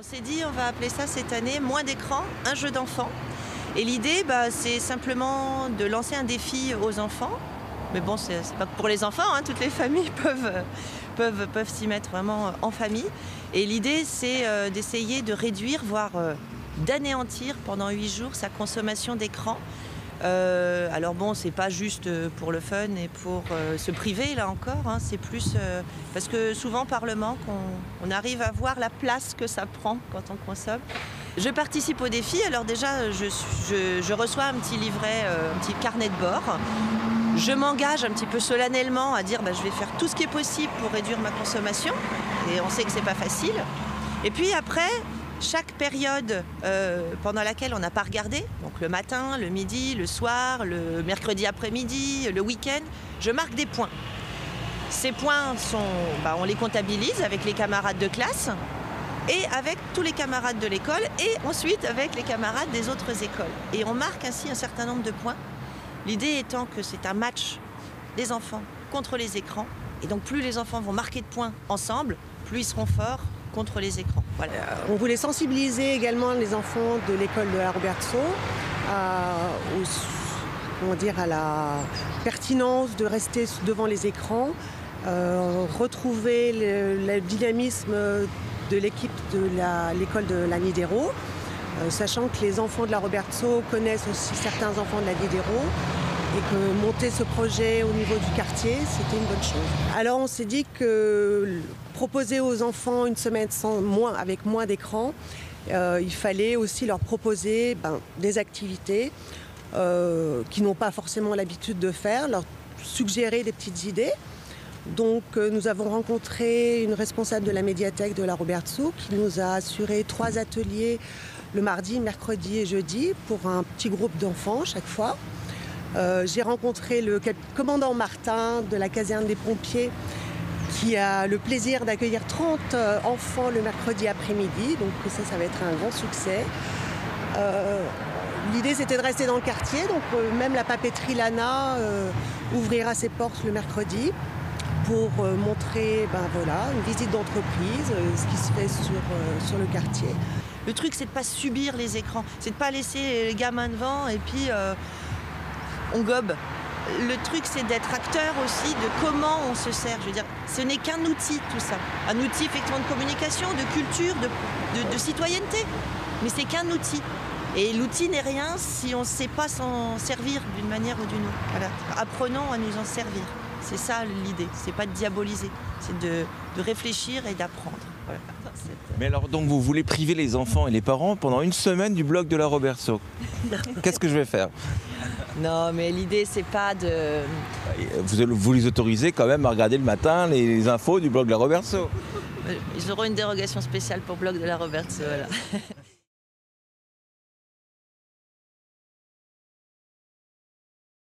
On s'est dit, on va appeler ça cette année moins d'écran, un jeu d'enfant. Et l'idée, c'est simplement de lancer un défi aux enfants. Mais bon, c'est pas que pour les enfants, hein, toutes les familles peuvent s'y mettre vraiment en famille. Et l'idée, c'est d'essayer de réduire, voire d'anéantir pendant 8 jours sa consommation d'écran. Alors bon, c'est pas juste pour le fun et pour se priver là encore, hein, c'est plus parce que souvent par le manque, on arrive à voir la place que ça prend quand on consomme. Je participe au défi, alors déjà je reçois un petit livret, un petit carnet de bord. Je m'engage un petit peu solennellement à dire je vais faire tout ce qui est possible pour réduire ma consommation, et on sait que c'est pas facile. Et puis après, chaque période pendant laquelle on n'a pas regardé, donc le matin, le midi, le soir, le mercredi après-midi, le week-end, je marque des points. Ces points, on les comptabilise avec les camarades de classe et avec tous les camarades de l'école et ensuite avec les camarades des autres écoles. Et on marque ainsi un certain nombre de points. L'idée étant que c'est un match des enfants contre les écrans. Et donc plus les enfants vont marquer de points ensemble, plus ils seront forts contre les écrans. Voilà. On voulait sensibiliser également les enfants de l'école de la Robertso à la pertinence de rester devant les écrans, retrouver le dynamisme de l'équipe de l'école de la Nidero, sachant que les enfants de la Robertso connaissent aussi certains enfants de la Nidero, et que monter ce projet au niveau du quartier, c'était une bonne chose. Alors on s'est dit que proposer aux enfants une semaine avec moins d'écran, il fallait aussi leur proposer des activités qu'ils n'ont pas forcément l'habitude de faire, leur suggérer des petites idées. Donc nous avons rencontré une responsable de la médiathèque de la Robertso qui nous a assuré 3 ateliers le mardi, mercredi et jeudi pour un petit groupe d'enfants chaque fois. J'ai rencontré le commandant Martin de la caserne des pompiers qui a le plaisir d'accueillir 30 enfants le mercredi après-midi, donc ça va être un grand succès. L'idée c'était de rester dans le quartier, donc même la papeterie Lana ouvrira ses portes le mercredi pour montrer une visite d'entreprise, ce qui se fait sur le quartier. Le truc c'est de ne pas subir les écrans, c'est de ne pas laisser les gamins devant et puis on gobe. Le truc, c'est d'être acteur aussi de comment on se sert. Je veux dire, ce n'est qu'un outil, tout ça. Un outil, effectivement, de communication, de culture, de citoyenneté. Mais c'est qu'un outil. Et l'outil n'est rien si on ne sait pas s'en servir d'une manière ou d'une autre. Voilà. Apprenons à nous en servir. C'est ça l'idée. C'est pas de diaboliser. C'est de réfléchir et d'apprendre. Voilà. Mais alors, donc, vous voulez priver les enfants et les parents pendant une semaine du blog de la Robertso. Qu'est-ce que je vais faire? Non, mais l'idée, c'est pas de... Vous les autorisez quand même à regarder le matin les infos du blog de la Robertso. Ils auront une dérogation spéciale pour blog de la Robertso. Voilà.